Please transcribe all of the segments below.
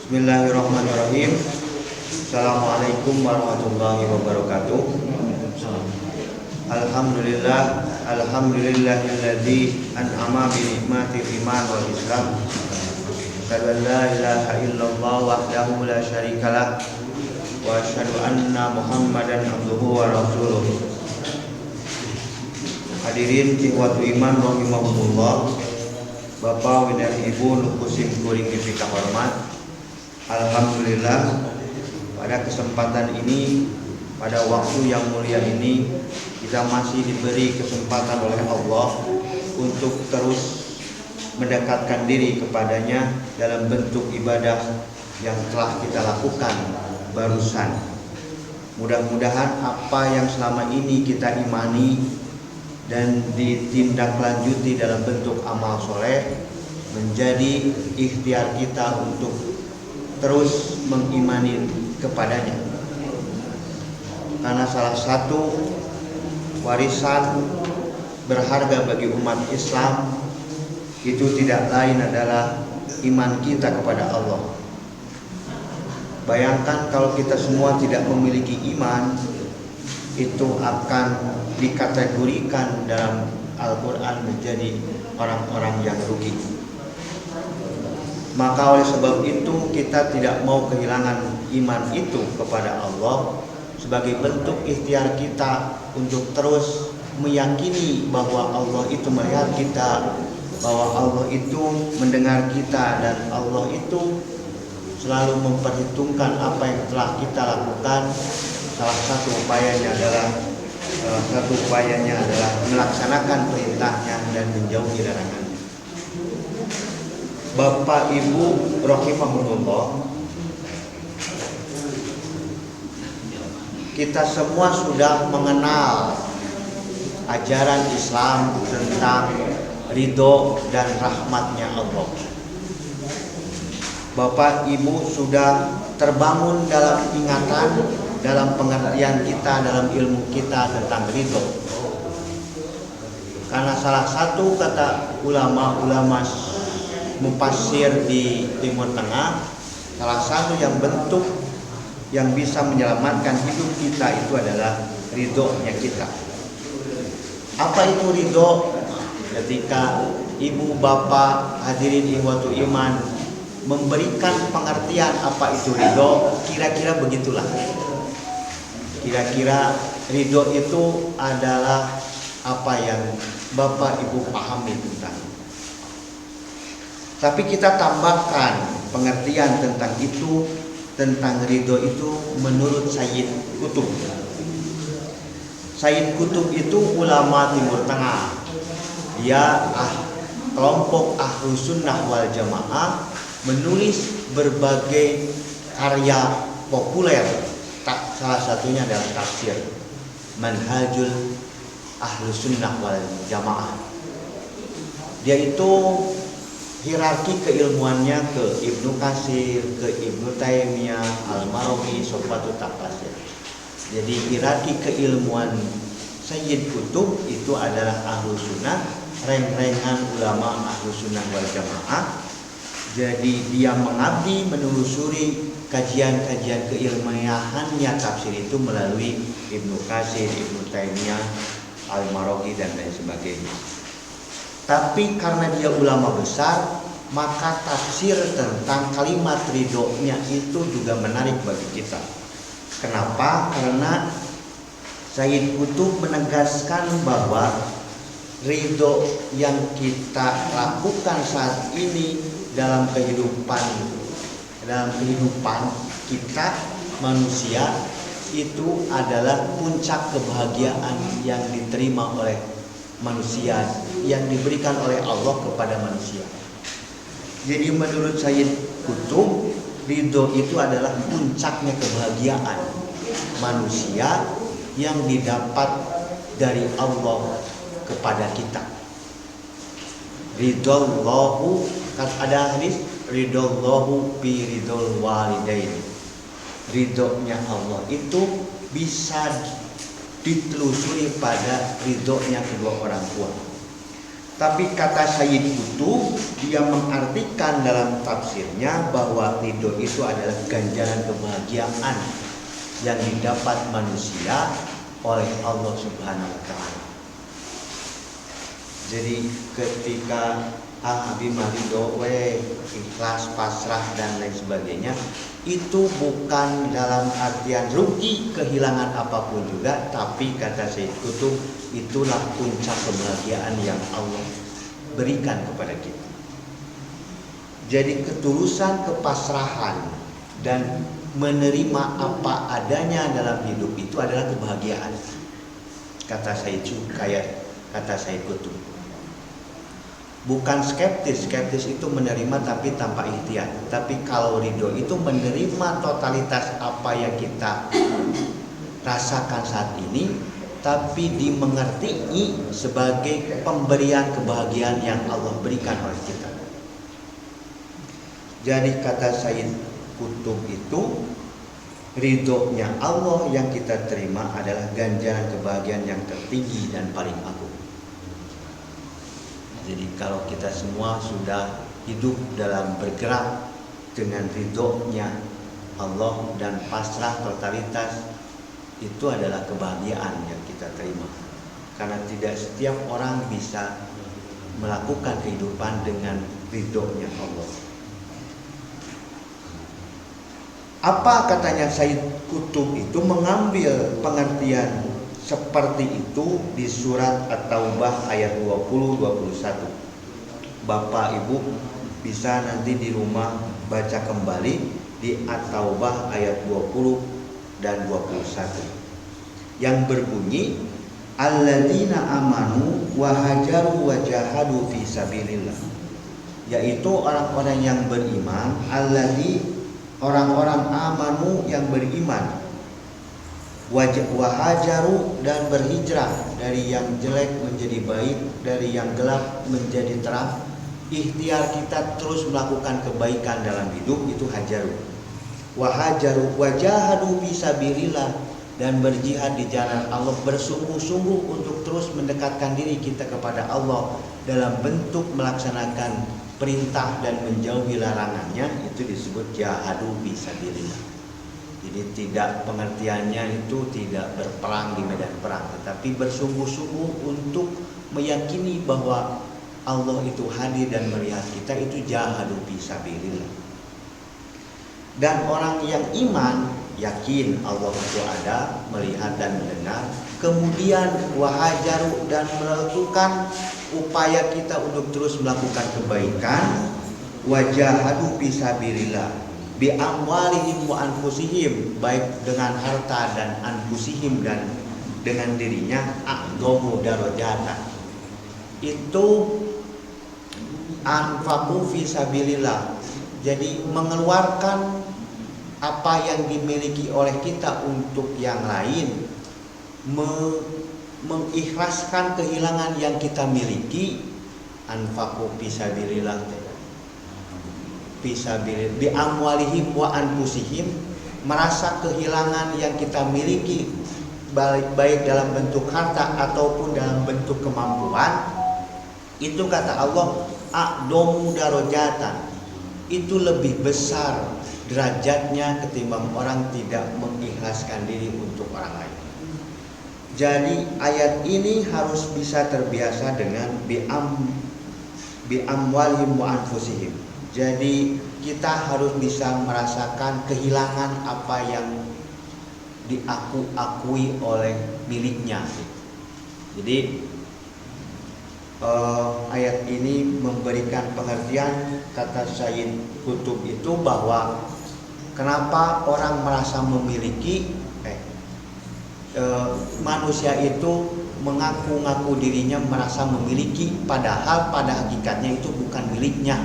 Bismillahirrahmanirrahim. Assalamualaikum warahmatullahi wabarakatuh. Alhamdulillahilladzi an'ama bi nikmatil iman wal islam. Asyhadu an la ilaha illallah wahdahu la syarikalah wa asyhadu anna Muhammadan abduhu wa rasuluh. Hadirin ikhwatu iman rahimahumullah. Bapak dan Ibu nukusim kuring kita hormat. Alhamdulillah, pada kesempatan ini, pada waktu yang mulia ini, kita masih diberi kesempatan oleh Allah untuk terus mendekatkan diri kepadanya dalam bentuk ibadah yang telah kita lakukan barusan. Mudah-mudahan apa yang selama ini kita imani dan ditindaklanjuti dalam bentuk amal soleh menjadi ikhtiar kita untuk terus mengimani kepadanya, karena salah satu warisan berharga bagi umat Islam itu tidak lain adalah iman kita kepada Allah. Bayangkan kalau kita semua tidak memiliki iman, itu akan dikategorikan dalam Al-Quran menjadi orang-orang yang rugi. Maka oleh sebab itu kita tidak mau kehilangan iman itu kepada Allah sebagai bentuk ikhtiar kita untuk terus meyakini bahwa Allah itu melihat kita, bahwa Allah itu mendengar kita, dan Allah itu selalu memperhitungkan apa yang telah kita lakukan. Salah satu upayanya adalah melaksanakan perintahnya dan menjauhi larangannya. Bapak Ibu rahimahumullah, kita semua sudah mengenal ajaran Islam tentang ridho dan rahmatnya Allah. Bapak Ibu sudah terbangun dalam ingatan, dalam pengertian kita, dalam ilmu kita tentang ridho. Karena salah satu kata ulama-ulama mufassir di Timur Tengah, salah satu yang bentuk yang bisa menyelamatkan hidup kita itu adalah ridhonya kita. Apa itu ridho? Ketika ibu bapak hadirin ikhwatu iman memberikan pengertian apa itu ridho, kira-kira begitulah. Kira-kira ridho itu adalah apa yang bapak ibu pahami tentang. Tapi kita tambahkan pengertian tentang itu, tentang ridho itu menurut Sayyid Qutb. Sayyid Qutb itu ulama Timur Tengah. Dia kelompok Ahlus Sunnah wal Jamaah, menulis berbagai karya populer. Salah satunya adalah tafsir Manhajul Ahlus Sunnah wal Jamaah. Dia itu hierarki keilmuannya ke Ibnu Katsir, ke Ibnu Taimiyah, Al-Marawi, Sofatut Tafsir. Jadi hierarki keilmuan Sayyid Qutb itu adalah Ahlus Sunnah, reng-rengan ulama Ahlus Sunnah wal Jamaah. Jadi dia mengabdi menelusuri kajian-kajian keilmiahannya tafsir itu melalui Ibnu Katsir, Ibnu Taimiyah, Al-Marawi dan lain sebagainya. Tapi karena dia ulama besar, maka tafsir tentang kalimat ridhonya itu juga menarik bagi kita. Kenapa? Karena Sayyid Qutb menegaskan bahwa ridho yang kita lakukan saat ini dalam kehidupan kita manusia itu adalah puncak kebahagiaan yang diterima oleh manusia, yang diberikan oleh Allah kepada manusia. Jadi menurut Sayyid Qutb, ridho itu adalah puncaknya kebahagiaan manusia yang didapat dari Allah kepada kita. Ridallahu, ada hadis ridallahu bi ridul walidain. Ridhonya Allah itu bisa ditelusuri pada ridhonya kedua orang tua. Tapi kata Sayyid Qutb, dia mengartikan dalam tafsirnya bahwa ridho itu adalah ganjaran kebahagiaan yang didapat manusia oleh Allah Subhanahu wa Ta'ala. Jadi ketika Habib ridho, ikhlas, pasrah dan lain sebagainya, itu bukan dalam artian rugi kehilangan apapun juga, tapi kata Sayyid Qutb, itulah puncak kebahagiaan yang Allah berikan kepada kita. Jadi ketulusan, kepasrahan dan menerima apa adanya dalam hidup itu adalah kebahagiaan. Kata Sayyid Qutb. Bukan skeptis itu menerima tapi tanpa ikhtiar. Tapi kalau ridho itu menerima totalitas apa yang kita rasakan saat ini, tapi dimengerti sebagai pemberian kebahagiaan yang Allah berikan oleh kita. Jadi kata Sayyid Qutb itu, ridhonya Allah yang kita terima adalah ganjaran kebahagiaan yang tertinggi dan paling agung. Jadi kalau kita semua sudah hidup dalam bergerak dengan ridhonya Allah dan pasrah totalitas, itu adalah kebahagiaan yang kita terima. Karena tidak setiap orang bisa melakukan kehidupan dengan ridhonya Allah. Apa katanya Sayyid Qutb itu mengambil pengertian seperti itu di surat At-Taubah ayat 20-21. Bapak Ibu bisa nanti di rumah baca kembali di At-Taubah ayat 20 dan 21. Yang berbunyi, alladzina amanu wa hajaru wa jahadu fi sabilillah. Yaitu orang-orang yang beriman, orang-orang amanu yang beriman, wahajaru dan berhijrah dari yang jelek menjadi baik, dari yang gelap menjadi terang. Ikhtiar kita terus melakukan kebaikan dalam hidup, itu hajaru. Wahajaru wajahadu fisabilillah, dan berjihad di jalan Allah, bersungguh-sungguh untuk terus mendekatkan diri kita kepada Allah dalam bentuk melaksanakan perintah dan menjauhi larangannya, itu disebut jahadu fisabilillah. Jadi tidak, pengertiannya itu tidak berperang di medan perang, tetapi bersungguh-sungguh untuk meyakini bahwa Allah itu hadir dan melihat kita, itu jahadu fisabilillah. Dan orang yang iman yakin Allah itu ada, melihat dan mendengar, kemudian wahajaru dan melakukan upaya kita untuk terus melakukan kebaikan, wajahadu fisabilillah bi amwalihim wa anfusihim, baik dengan harta dan anfusihim dan dengan dirinya, a'dhamu darajatan. Itu anfaqu fisabilillah. Jadi mengeluarkan apa yang dimiliki oleh kita untuk yang lain, mengikhlaskan kehilangan yang kita miliki, anfaqu fisabilillah. Bi amwalihim wa anfusihim, merasa kehilangan yang kita miliki baik dalam bentuk harta ataupun dalam bentuk kemampuan, itu kata Allah a'dhamu darajatan, itu lebih besar derajatnya ketimbang orang tidak mengikhlaskan diri untuk orang lain. Jadi ayat ini harus bisa terbiasa dengan bi amwalihim wa anfusihim. Jadi kita harus bisa merasakan kehilangan apa yang diakui oleh miliknya. Jadi ayat ini memberikan pengertian, kata Sayyid Qutb itu, bahwa kenapa orang merasa memiliki, manusia itu mengaku-ngaku dirinya merasa memiliki, padahal pada hakikatnya itu bukan miliknya.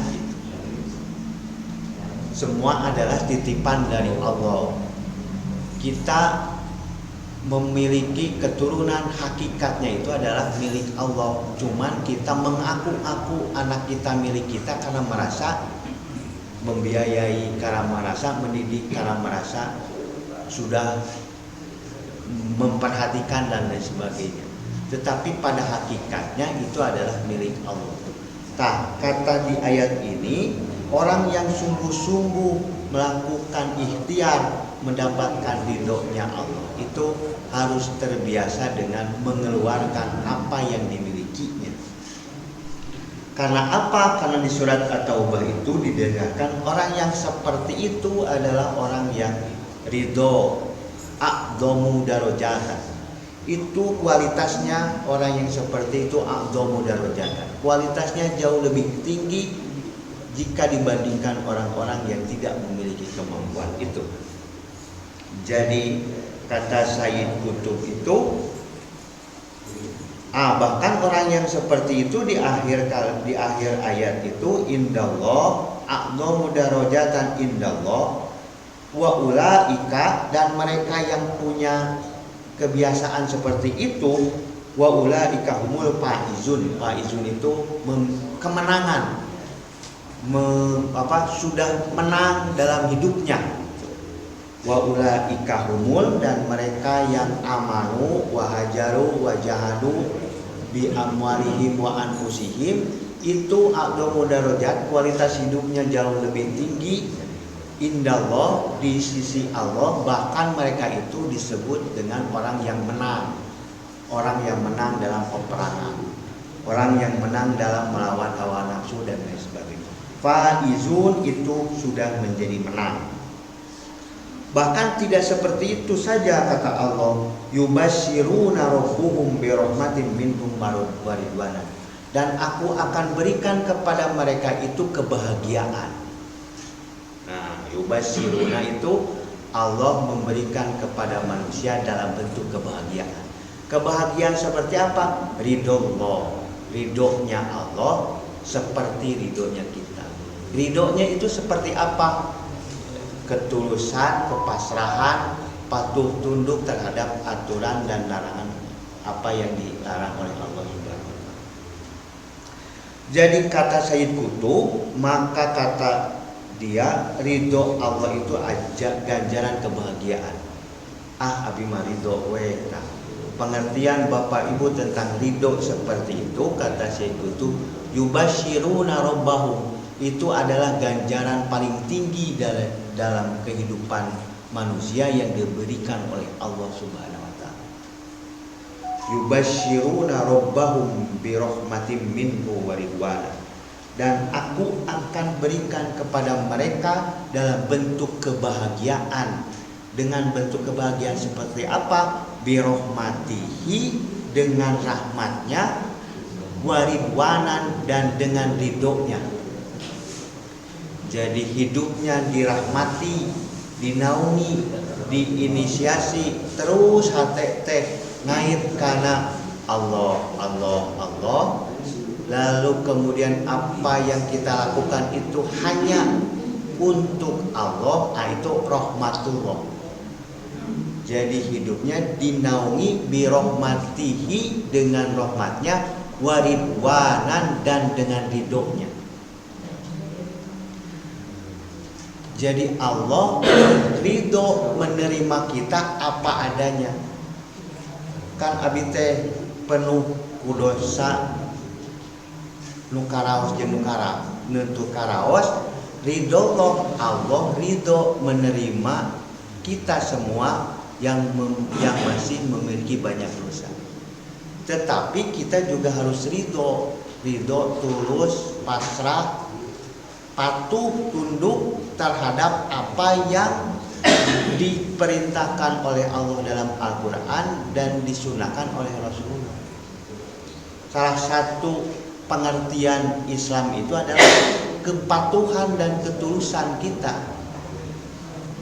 Semua adalah titipan dari Allah. Kita memiliki keturunan, hakikatnya itu adalah milik Allah. Cuman kita mengaku-ngaku anak kita milik kita karena merasa membiayai, karena merasa mendidik, karena merasa sudah memperhatikan dan lain sebagainya. tetapi pada hakikatnya itu adalah milik Allah. Kata di ayat ini, orang yang sungguh-sungguh melakukan ikhtiar mendapatkan ridhonya Allah itu harus terbiasa dengan mengeluarkan apa yang dimilikinya. Karena apa? Karena di surat At-Taubah itu didengarkan orang yang seperti itu adalah orang yang ridho, a'dhamu darajatan. Itu kualitasnya, orang yang seperti itu a'dhamu darajatan. Kualitasnya jauh lebih tinggi jika dibandingkan orang-orang yang tidak memiliki kemampuan itu. Jadi kata Sayyid Qutb itu, bahkan orang yang seperti itu di akhir ayat itu, indallah a'dhamu darajatan indallah wa ulaika, dan mereka yang punya kebiasaan seperti itu, wa ulaika humul faizun. Faizun itu kemenangan, sudah menang dalam hidupnya. Wa ulaika humul, dan mereka yang amanu wa hajaru wa jahadu bi amwalihim wa anfusihim, itu a'dhamu darajat, kualitas hidupnya jauh lebih tinggi indallah, di sisi Allah. Bahkan mereka itu disebut dengan orang yang menang, orang yang menang dalam peperangan, orang yang menang dalam melawan hawa nafsu dan lain sebagainya. Faizun itu sudah menjadi menang. Bahkan tidak seperti itu saja, kata Allah, yubasyiruna rabbuhum bi rahmatin minhum wa ridwanan, dan aku akan berikan kepada mereka itu kebahagiaan. Nah, yubasyiruna itu Allah memberikan kepada manusia dalam bentuk kebahagiaan. Kebahagiaan seperti apa? Ridho, ridhonya Allah seperti ridhonya kita. Ridhonya itu seperti apa? Ketulusan, kepasrahan, patuh tunduk terhadap aturan dan larangan apa yang dilarang oleh Allah Subhanahu wa Ta'ala. Jadi kata Sayyid Qutb, maka kata dia, ridho Allah itu aja ganjaran kebahagiaan. Abi mah ridho we. Nah, pengertian Bapak Ibu tentang ridho seperti itu, kata Sayyid Qutb, yubasyiruna rabbahum, itu adalah ganjaran paling tinggi dalam kehidupan manusia yang diberikan oleh Allah Subhanahu wa Ta'ala. Yubasyiruna rabbahum bi rahmatin minhu wa ridwana, dan aku akan berikan kepada mereka dalam bentuk kebahagiaan. Dengan bentuk kebahagiaan seperti apa? Bi rahmatihi, dengan rahmatnya, wa ridwanan, dan dengan ridhonya. Jadi hidupnya dirahmati, dinaungi, diinisiasi, terus hati teh ngait karena Allah, Allah, Allah. Lalu kemudian apa yang kita lakukan itu hanya untuk Allah, itu rahmatullah. Jadi hidupnya dinaungi bi rahmatihi, dengan rahmatnya, wa ridwanan, dan dengan ridhonya. Jadi Allah ridho menerima kita apa adanya. Kan abi teh penuh kudosa nu karaos jeung nu karaos, ridho Allah ridho menerima kita semua yang masih memiliki banyak dosa. Tetapi kita juga harus ridho tulus, pasrah, patuh tunduk terhadap apa yang diperintahkan oleh Allah dalam Al-Quran dan disunahkan oleh Rasulullah. Salah satu pengertian Islam itu adalah kepatuhan dan ketulusan kita.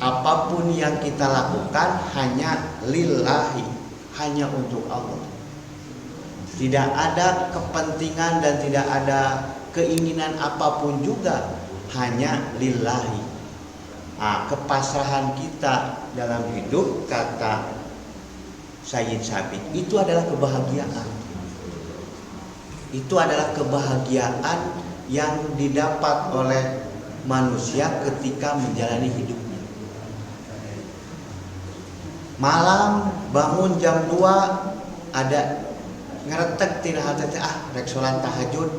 Apapun yang kita lakukan hanya lillahi, hanya untuk Allah. Tidak ada kepentingan dan tidak ada keinginan apapun juga, hanya lillahi. Kepasrahan kita dalam hidup, kata Sayyid Sabiq, itu adalah kebahagiaan. Itu adalah kebahagiaan yang didapat oleh manusia ketika menjalani hidupnya. Malam bangun jam 2 ada ngaretek tina hati rek salat tahajud.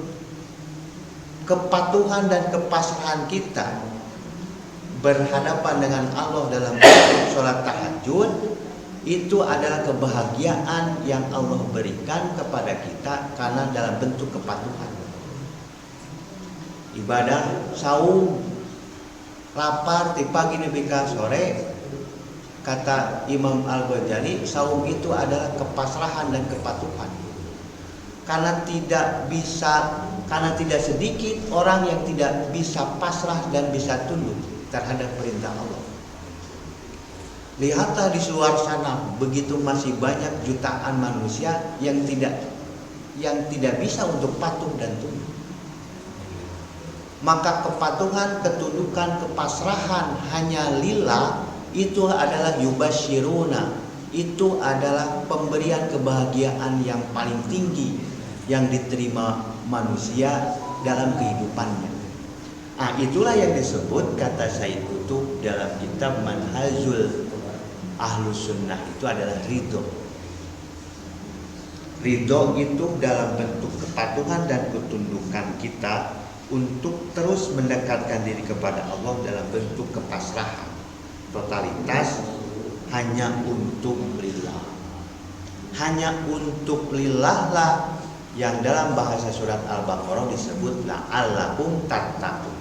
Kepatuhan dan kepasrahan kita berhadapan dengan Allah dalam salat tahajud itu adalah kebahagiaan yang Allah berikan kepada kita karena dalam bentuk kepatuhan. Ibadah saum, lapar di pagi nepi ka sore, kata Imam Al-Ghazali, saum itu adalah kepasrahan dan kepatuhan. Karena tidak sedikit orang yang tidak bisa pasrah dan bisa tunduk terhadap perintah Allah. Lihatlah di luar sana, begitu masih banyak jutaan manusia yang tidak bisa untuk patuh dan tunduk. Maka kepatuhan, ketundukan, kepasrahan hanya lillah itu adalah yubasyiruna. Itu adalah pemberian kebahagiaan yang paling tinggi yang diterima manusia dalam kehidupannya. Itulah yang disebut kata Said Qutb dalam kitab Manhajul Ahlus Sunnah, itu adalah ridho. Ridho itu dalam bentuk kepatuhan dan ketundukan kita untuk terus mendekatkan diri kepada Allah dalam bentuk kepasrahan. Totalitas hanya untuk lillah. Hanya untuk lillah lah yang dalam bahasa surat Al-Baqarah disebut la'allakum tattaqun.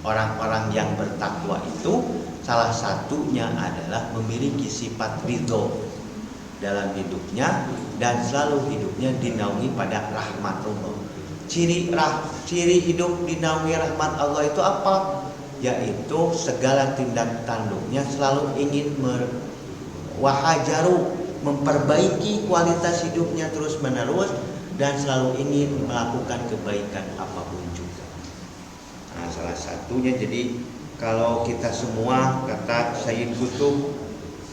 Orang-orang yang bertakwa itu salah satunya adalah memiliki sifat ridho dalam hidupnya dan selalu hidupnya dinaungi pada rahmat Allah. Ciri hidup dinaungi rahmat Allah itu apa? Yaitu segala tindak tanduknya selalu ingin memperbaiki kualitas hidupnya terus menerus dan selalu ingin melakukan kebaikan apapun juga. Salah satunya jadi kalau kita semua, kata Sayyid Qutb,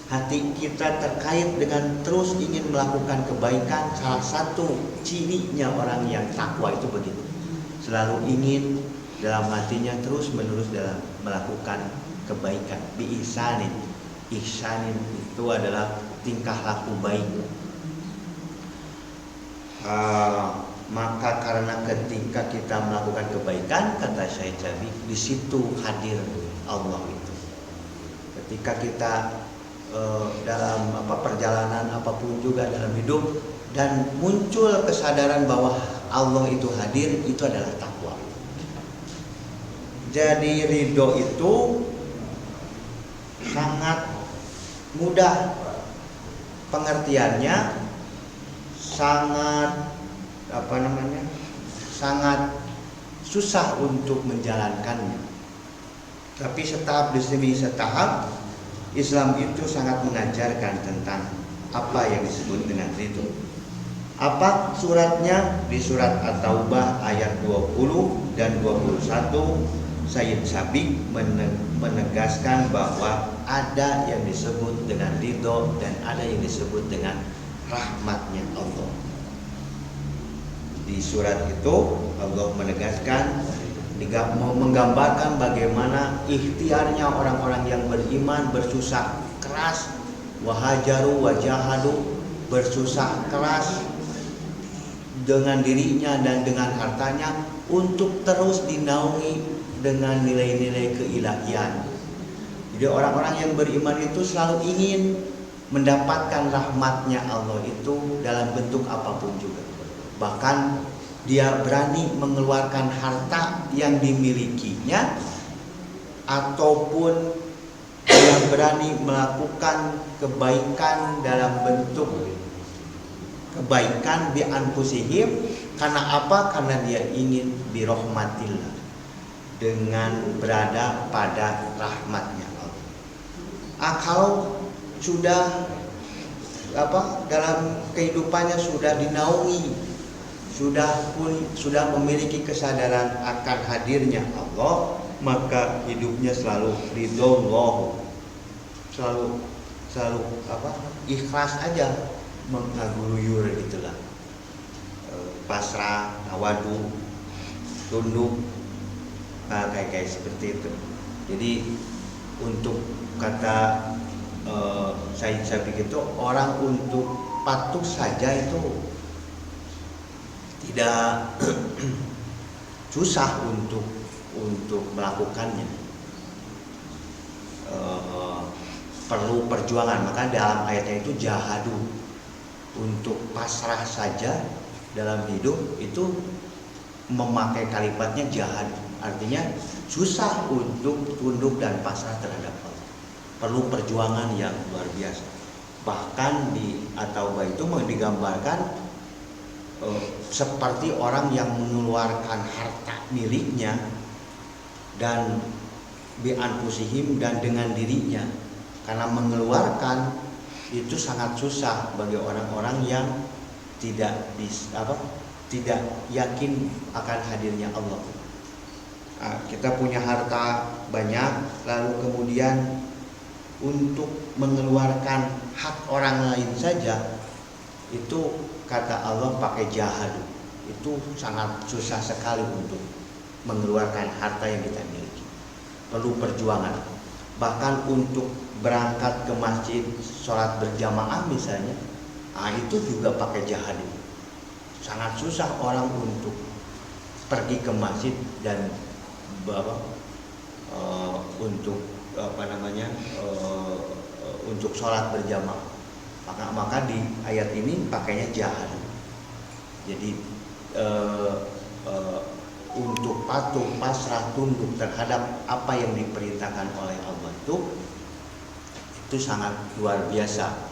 hati kita terkait dengan terus ingin melakukan kebaikan, salah satu cirinya orang yang takwa itu begitu. Selalu ingin dalam hatinya terus menerus dalam melakukan kebaikan. Biihsanin. Ihsanin itu adalah tingkah laku baik. Maka karena ketika kita melakukan kebaikan, kata Syekh Jabi, di situ hadir Allah itu. Ketika kita dalam perjalanan apapun juga dalam hidup dan muncul kesadaran bahwa Allah itu hadir, itu adalah takwa. Jadi ridho itu sangat mudah pengertiannya, sangat sangat susah untuk menjalankannya. Tapi setahap demi setahap Islam itu sangat mengajarkan tentang apa yang disebut dengan ridho. Apa suratnya? Di surat At-Taubah ayat 20 dan 21 Sayyid Sabiq menegaskan bahwa ada yang disebut dengan ridho dan ada yang disebut dengan rahmatnya Allah. Di surat itu Allah menegaskan, menggambarkan bagaimana ikhtiarnya orang-orang yang beriman bersusah keras, wahajaru wajahadu, bersusah keras dengan dirinya dan dengan hartanya untuk terus dinaungi dengan nilai-nilai keilahian. Jadi orang-orang yang beriman itu selalu ingin mendapatkan rahmatnya Allah itu dalam bentuk apapun juga. Bahkan dia berani mengeluarkan harta yang dimilikinya, ataupun dia berani melakukan kebaikan dalam bentuk kebaikan bi anfusihim. Karena apa? Karena dia ingin birahmatillah, dengan berada pada rahmatnya Allah. Kalau sudah dalam kehidupannya sudah dinaungi, sudah memiliki kesadaran akan hadirnya Allah, maka hidupnya selalu ridho Allah, selalu ikhlas aja, mengaguyur gitulah, pasrah, tawadu, tunduk, kayak seperti itu. Jadi untuk kata Sayyid Sabiq itu, orang untuk patuh saja itu tidak susah untuk melakukannya. Perlu perjuangan. Maka dalam ayatnya itu jahadu, untuk pasrah saja dalam hidup itu memakai kalimatnya jahadu, artinya susah untuk tunduk dan pasrah terhadap Allah. Perlu perjuangan yang luar biasa. Bahkan di At-Taubah itu digambarkan seperti orang yang mengeluarkan harta miliknya dan bi anfusihim, dan dengan dirinya, karena mengeluarkan itu sangat susah bagi orang-orang yang tidak yakin akan hadirnya Allah. Kita punya harta banyak, lalu kemudian untuk mengeluarkan hak orang lain saja itu kata Allah pakai jahadu, itu sangat susah sekali untuk mengeluarkan harta yang kita miliki. Perlu perjuangan. Bahkan untuk berangkat ke masjid sholat berjamaah misalnya, itu juga pakai jahadu. Sangat susah orang untuk pergi ke masjid dan untuk sholat berjamaah. Maka di ayat ini pakainya jahadu. Jadi untuk patuh, pasrah, tunduk terhadap apa yang diperintahkan oleh Allah itu sangat luar biasa.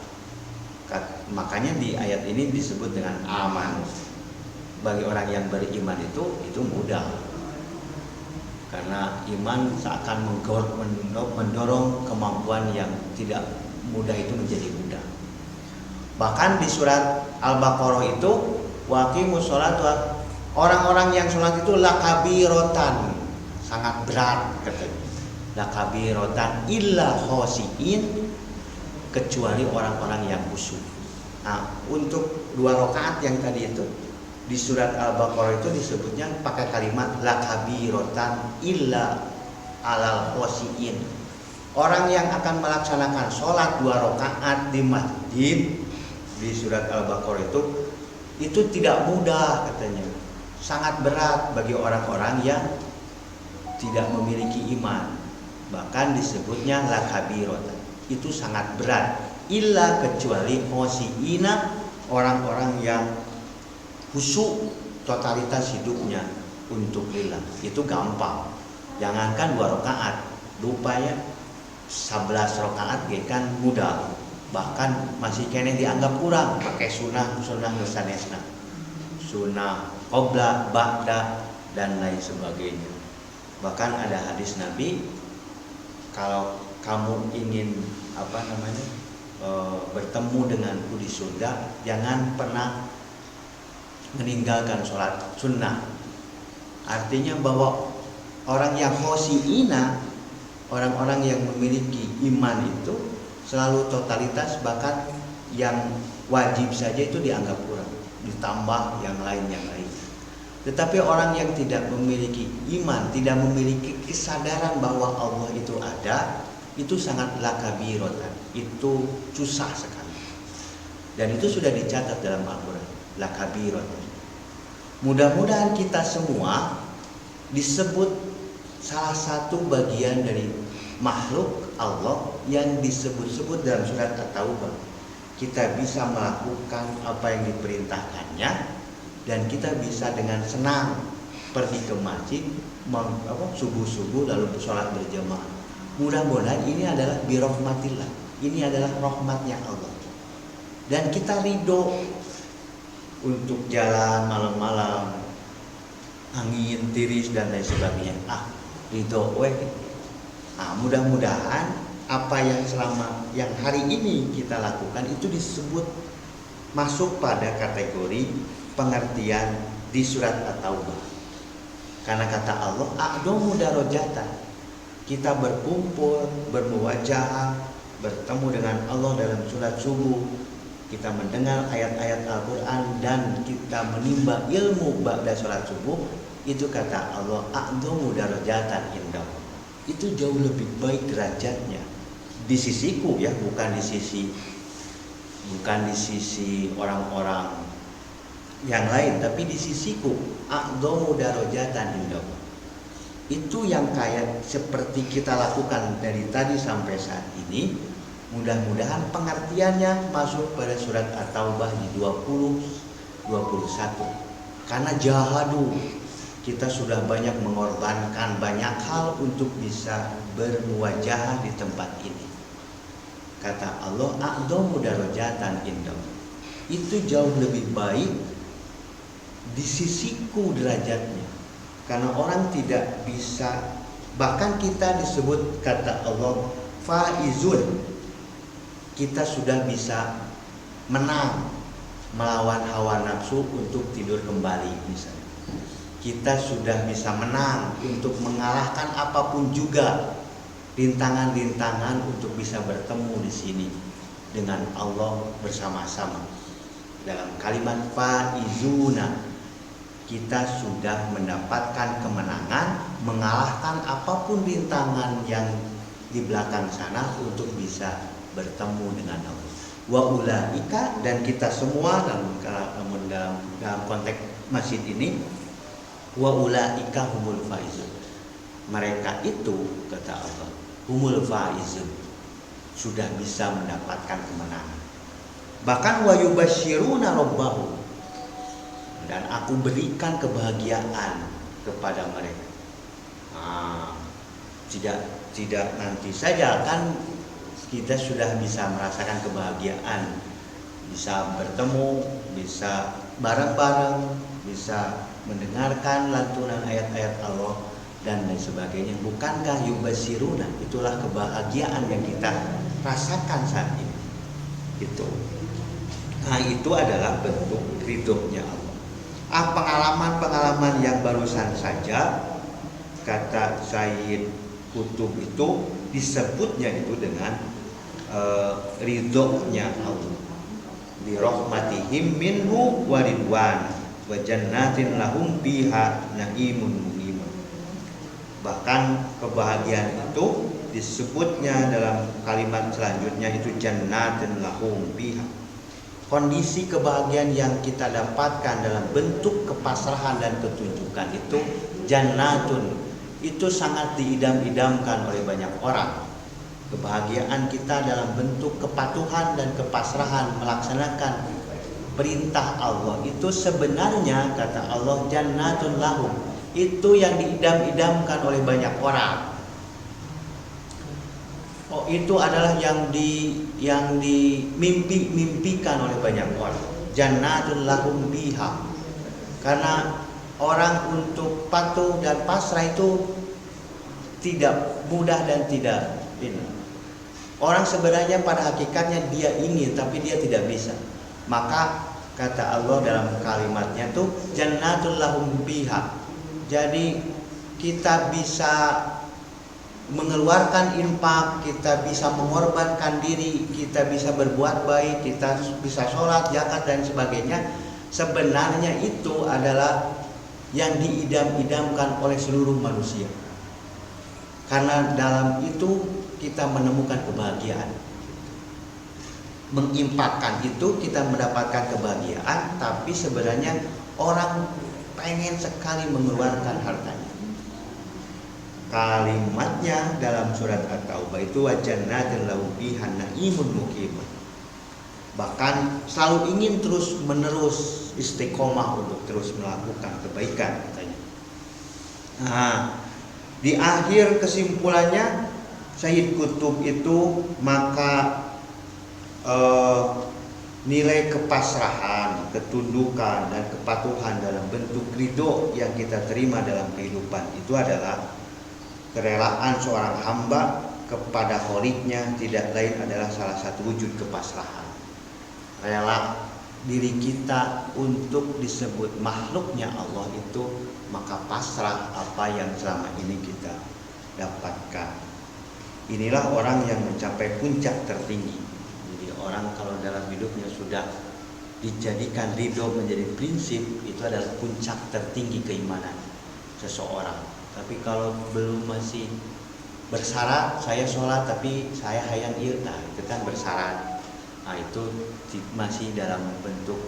Makanya di ayat ini disebut dengan aman. Bagi orang yang beriman itu mudah, karena iman seakan mendorong kemampuan yang tidak mudah itu menjadi mudah. Bahkan di surat Al-Baqarah itu waqimus sholat, orang-orang yang sholat itu lakabirotan, sangat berat katanya. Lakabirotan illa khosiin, kecuali orang-orang yang khusyuk. Nah, untuk 2 rakaat yang tadi itu di surat Al-Baqarah itu disebutnya pakai kalimat lakabirotan illa alal khosiin. Orang yang akan melaksanakan sholat 2 rakaat di masjid di surat Al-Baqarah itu tidak mudah katanya. Sangat berat bagi orang-orang yang tidak memiliki iman. Bahkan disebutnya lakabirotan. Itu sangat berat. Illa kecuali khosiina, orang-orang yang khusyuk totalitas hidupnya untuk lillah. Itu gampang. Jangankan 2 rakaat, lupa ya 11 rakaat kan mudah. Bahkan masih kene dianggap kurang, pakai sunnah nusanesna, sunnah qobla, ba'da, dan lain sebagainya. Bahkan ada hadis Nabi, kalau kamu ingin bertemu denganku di surga, jangan pernah meninggalkan sholat sunnah. Artinya bahwa orang yang khosiina, orang-orang yang memiliki iman itu selalu totalitas, bahkan yang wajib saja itu dianggap kurang, ditambah yang lain. Tetapi orang yang tidak memiliki iman, tidak memiliki kesadaran bahwa Allah itu ada, itu sangat lakabirotan, itu susah sekali. Dan itu sudah dicatat dalam Al-Quran, lakabirotan. Mudah-mudahan kita semua disebut salah satu bagian dari makhluk Allah yang disebut-sebut dalam surat At-Taubah. Kita bisa melakukan apa yang diperintahkannya, dan kita bisa dengan senang pergi ke masjid subuh-subuh lalu sholat berjamaah. Mudah-mudahan ini adalah birahmatillah, ini adalah rahmatnya Allah, dan kita ridho untuk jalan malam-malam, angin tiris dan lain sebagainya. Ridho weh. Mudah-mudahan apa yang hari ini kita lakukan itu disebut masuk pada kategori pengertian di surat At-Taubah. Karena kata Allah, a'domu darajatan, kita berkumpul, bermuwajahah, bertemu dengan Allah dalam surat subuh, kita mendengar ayat-ayat Al-Quran, dan kita menimba ilmu ba'da sholat subuh, itu kata Allah, a'domu darajatan indah, itu jauh lebih baik derajatnya di sisiku ya, bukan di sisi orang-orang yang lain, tapi di sisiku a'dhamu darajatan indallah. Itu yang kayak seperti kita lakukan dari tadi sampai saat ini. Mudah-mudahan pengertiannya masuk pada surat At-Taubah di 20-21. Karena jahadu, kita sudah banyak mengorbankan banyak hal untuk bisa bermuwajahah di tempat ini. Kata Allah, a'dhamu darajatan indallah. Itu jauh lebih baik di sisiku derajatnya. Karena orang tidak bisa, bahkan kita disebut kata Allah faizun. Kita sudah bisa menang melawan hawa nafsu untuk tidur kembali misalnya. Kita sudah bisa menang untuk mengalahkan apapun juga rintangan-rintangan untuk bisa bertemu di sini dengan Allah bersama-sama. Dalam kalimat faizuna, kita sudah mendapatkan kemenangan, mengalahkan apapun rintangan yang di belakang sana untuk bisa bertemu dengan Allah. Wa ulaika, dan kita semua dalam konteks masjid ini, wa ulaika humul faizun. Mereka itu kata Allah, humul faizun, sudah bisa mendapatkan kemenangan. Bahkan wa yubasyiruna rabbahum, dan aku berikan kebahagiaan kepada mereka. Tidak nanti saja kan kita sudah bisa merasakan kebahagiaan, bisa bertemu, bisa bareng-bareng, bisa mendengarkan lantunan ayat-ayat Allah dan lain sebagainya. Bukankah yubasyiruna, itulah kebahagiaan yang kita rasakan saat ini. Itu adalah bentuk ridhonya Allah. Pengalaman-pengalaman yang barusan saja kata Sayyid Qutb itu disebutnya itu dengan ridhonya Allah. Bi rahmatihim minhu wa ridwan wa jannatin lahum fiha naimun muqim. Bahkan kebahagiaan itu disebutnya dalam kalimat selanjutnya itu jannatin lahum fiha. Kondisi kebahagiaan yang kita dapatkan dalam bentuk kepasrahan dan ketunjukan itu jannatun, itu sangat diidam-idamkan oleh banyak orang. Kebahagiaan kita dalam bentuk kepatuhan dan kepasrahan melaksanakan perintah Allah itu sebenarnya kata Allah jannatun lahum, itu yang diidam-idamkan oleh banyak orang. Itu adalah yang dimimpikan oleh banyak orang. Jannatul lahum biha. Karena orang untuk patuh dan pasrah itu tidak mudah dan tidak ini. Orang sebenarnya pada hakikatnya dia ingin tapi dia tidak bisa. Maka kata Allah dalam kalimatnya tuh jannatul lahum biha. Jadi kita bisa mengeluarkan infak, kita bisa mengorbankan diri, kita bisa berbuat baik, kita bisa sholat, zakat dan sebagainya. Sebenarnya itu adalah yang diidam-idamkan oleh seluruh manusia. Karena dalam itu kita menemukan kebahagiaan. Menginfakkan itu kita mendapatkan kebahagiaan, tapi sebenarnya orang pengen sekali mengeluarkan hartanya. Kalimatnya dalam surat At-Taubah itu wajannatin lahum fiha naimun muqim. Bahkan selalu ingin terus menerus istiqomah untuk terus melakukan kebaikan katanya. Di akhir kesimpulannya Sayyid Qutb itu maka nilai kepasrahan, ketundukan dan kepatuhan dalam bentuk ridho yang kita terima dalam kehidupan itu adalah kerelaan seorang hamba kepada Kholiknya tidak lain adalah salah satu wujud kepasrahan. Rela diri kita untuk disebut makhluknya Allah itu, maka pasrah apa yang selama ini kita dapatkan. Inilah orang yang mencapai puncak tertinggi. Jadi orang kalau dalam hidupnya sudah dijadikan ridho menjadi prinsip, itu adalah puncak tertinggi keimanan seseorang. Tapi kalau belum masih bersyarat, saya sholat tapi saya hayang ieu, itu kan bersyarat. Itu masih dalam bentuk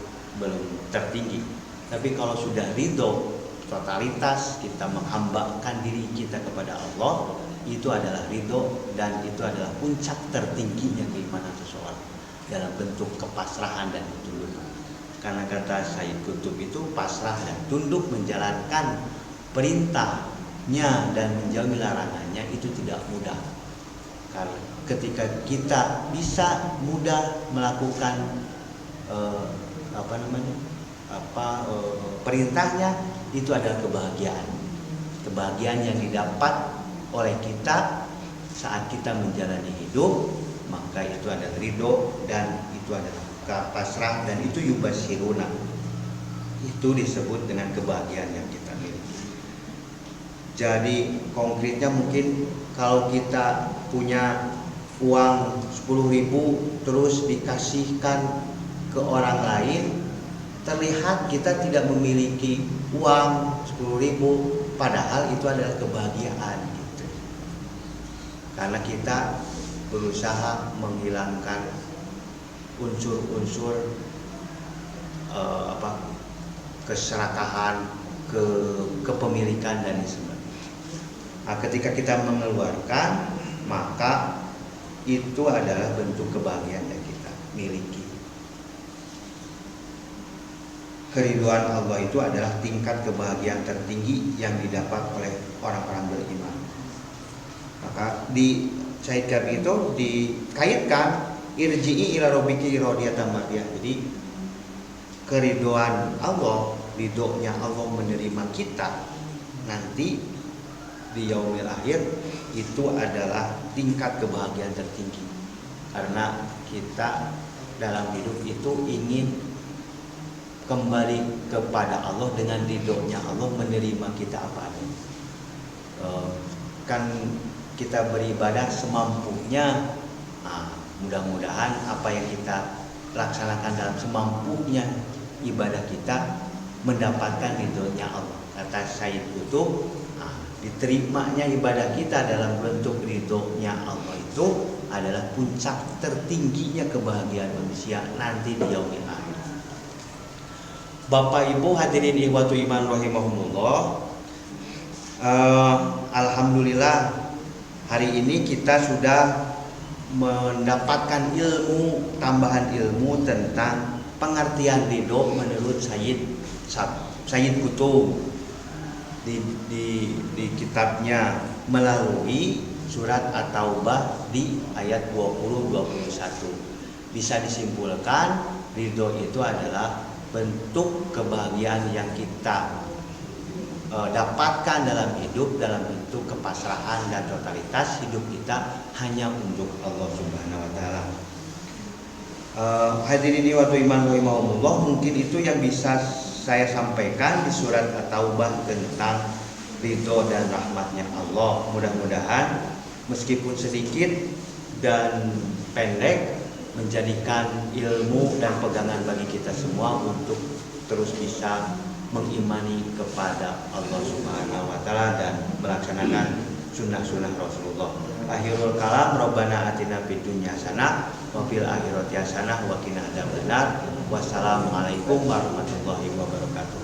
belum tertinggi. Tapi kalau sudah ridho totalitas, kita menghambakan diri kita kepada Allah, itu adalah ridho dan itu adalah puncak tertingginya keimanan seseorang dalam bentuk kepasrahan dan ketundukan. Karena kata Sayyid Qutb itu pasrah dan tunduk menjalankan perintahnya dan menjauhi larangannya itu tidak mudah. Karena ketika kita bisa mudah melakukan perintahnya, itu adalah kebahagiaan yang didapat oleh kita saat kita menjalani hidup, maka itu adalah ridho dan itu adalah pasrah dan itu yubashiruna. Itu disebut dengan kebahagiaan yang kita miliki. Jadi konkretnya mungkin kalau kita punya uang 10.000 terus dikasihkan ke orang lain, terlihat kita tidak memiliki uang 10.000, padahal itu adalah kebahagiaan gitu. Karena kita berusaha menghilangkan unsur-unsur keserakahan, kepemilikan dan sebagainya. Nah, ketika kita mengeluarkan, maka itu adalah bentuk kebahagiaan yang kita miliki. Keriduan Allah itu adalah tingkat kebahagiaan tertinggi yang didapat oleh orang-orang beriman. Maka di Sayyid Kabi itu dikaitkan irji'i ila rabbiki radiyatan mardiyah. Jadi keriduan Allah, ridhonya Allah menerima kita nanti di yaumil akhir itu adalah tingkat kebahagiaan tertinggi. Karena kita dalam hidup itu ingin kembali kepada Allah dengan ridhonya Allah, menerima kita apa adanya. Kan kita beribadah semampunya. Mudah-mudahan apa yang kita laksanakan dalam semampunya ibadah kita mendapatkan ridhonya Allah. Kata Sayyid Qutb, diterimanya ibadah kita dalam bentuk ridhonya Allah itu adalah puncak tertingginya kebahagiaan manusia nanti di yaumil akhir. Bapak Ibu hadirin ikhwatu iman rahimahumullah, alhamdulillah hari ini kita sudah mendapatkan tambahan ilmu tentang pengertian ridho menurut Sayyid Qutb di kitabnya melalui surat At-Taubah di ayat 20-21. Bisa disimpulkan ridho itu adalah bentuk kebahagiaan yang kita dapatkan dalam hidup dalam bentuk kepasrahan dan totalitas hidup kita hanya untuk Allah Subhanahu wa taala. Hadirin waktu iman rahimahumullah, mungkin itu yang bisa saya sampaikan di surat At-Taubah tentang ridho dan rahmatnya Allah. Mudah-mudahan meskipun sedikit dan pendek menjadikan ilmu dan pegangan bagi kita semua untuk terus bisa mengimani kepada Allah Subhanahu wa taala dan melaksanakan sunnah-sunnah Rasulullah. Akhirul kalam, Rabbana atina fid dunya hasanah wa fil akhirati hasanah wa qina adzabannar. Wassalamualaikum warahmatullahi wabarakatuh.